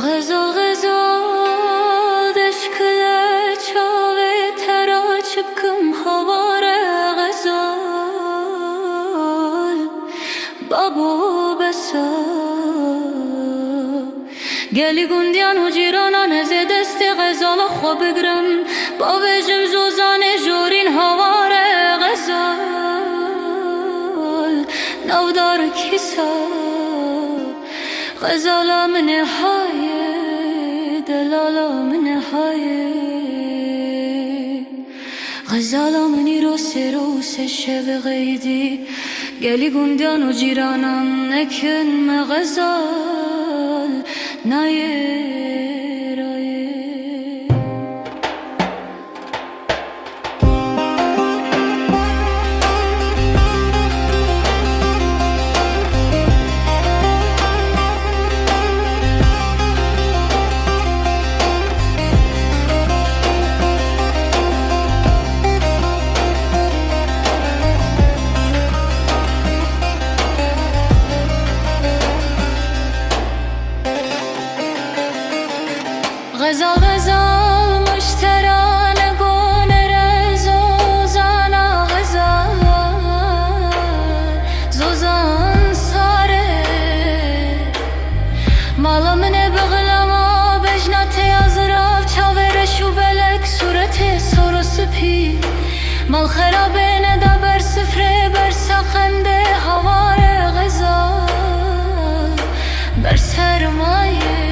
غزال غزال دشکل چاوه ترا چبکم هواره غزال بابو بسا گلی گندیان و جیرانان از دست غزال خواب بگرم با وجم زوزان جورین هواره غزال نودار کسا غزالا من نهایه دلالا من نهایه غزالا منی روس شب غیدی گلی گندیان و جیرانم نکن ما غزال نایه رایه غزال غزال مشتران گونه زوزانا غزال زوزان ساره مالا منه بغلما بجنات یازراف چاورشو بلک صورت سورو سپی مال خرابه ندا بر سفره بر ساخنده هوار غزال بر سرمایه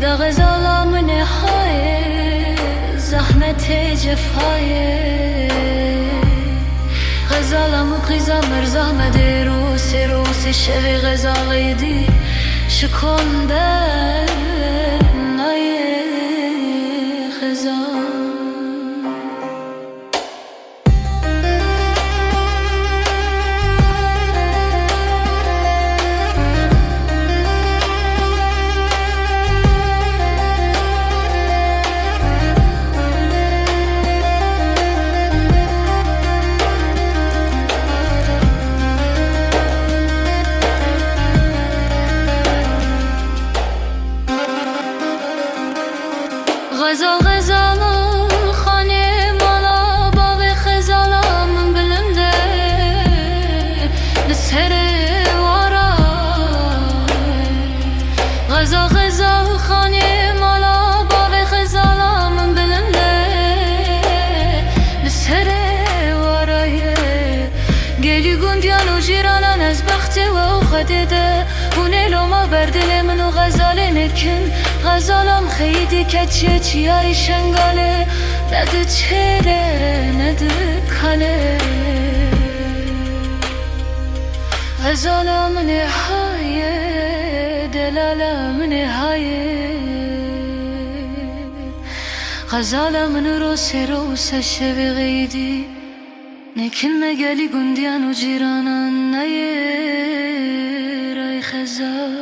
دا غزالا من نهایه زحمت جفایه غزالا مقیزا مرزا مده روس شوی غزالی دی شکنده نایه غزال غزال غزال خانه مالا باغ خزالا من بلنده نسهر وارا غزال غزال خانه مالا باغ خزالا من بلنده نسهر وارا گلی گندیان و جیرانان از بخت و خدیده اونه لوما بردل منو غزال نکن غزالم خیلی کچه چیای شنگاله نده چله نده کاله غزالم نهایه دلالم نهایه غزالم روس شب غیدی نکن مگلی گندیان و جیرانان نایه رای غزال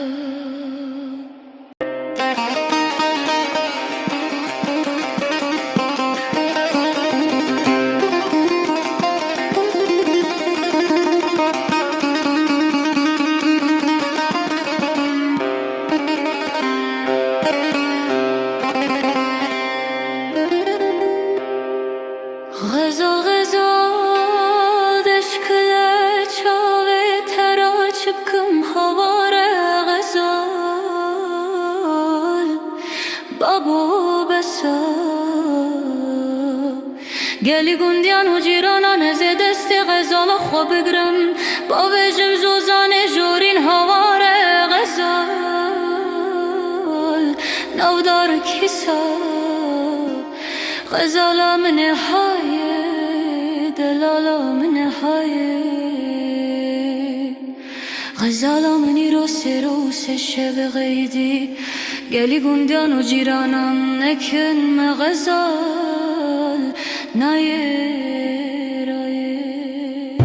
غزال غزال دشکل چاوه ترا چبکم هواره غزال بابو بسا گلی گندیان و جیرانان از دست غزال خواب بگرم با وجم زوزان جورین هواره غزال نودار کسا غزالا من نهایه دلالا من نهایه غزالا منی روس شب غیدی گلی گندیان و جیرانم نکن ما غزال نایه رایه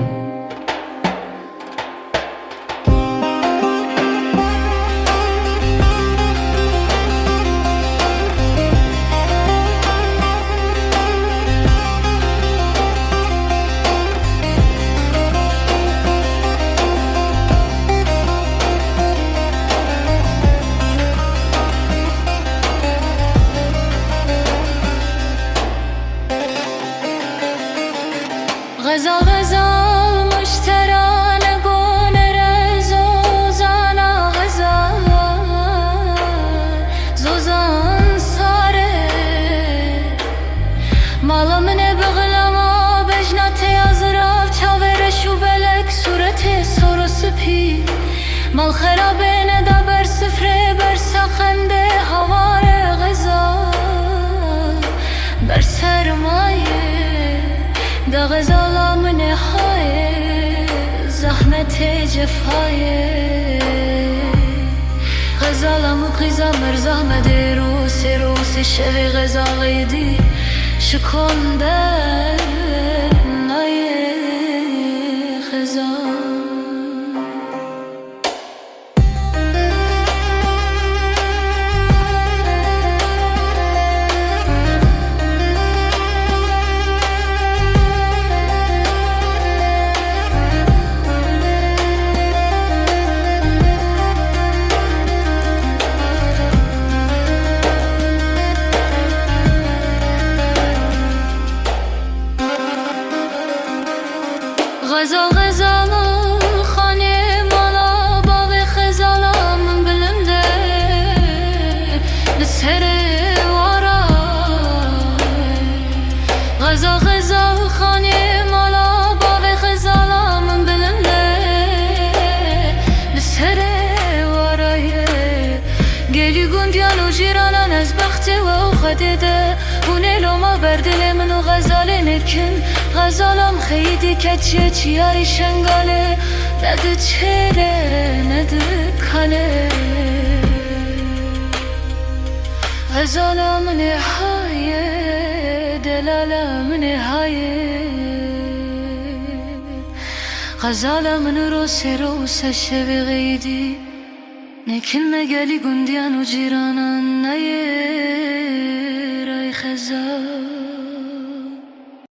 مال خرابه ندا بر سفره بر سخنده هوار غزال بر سرمایه دا غزالا منهای زحمت جفایه غزالا مقیزا مرزا مده روسی شوی غزالی دی شکنده نای غزال غزال خانه مالا باغ خزالا من بلنده لسهر وارا غزال خانه مالا باغ خزالا من بلنده لسهر وارا گلی گندیان و جیرانان از بخت و خدیده هونه لوما بردل منو غزال نکن غزالم خیلی کچیه چیاری شنگاله نده چهره نده کاله غزالم نهایه دلالم نهایه غزالم روس شوی غیدی نکن مگلی گندیان و جیرانان نیه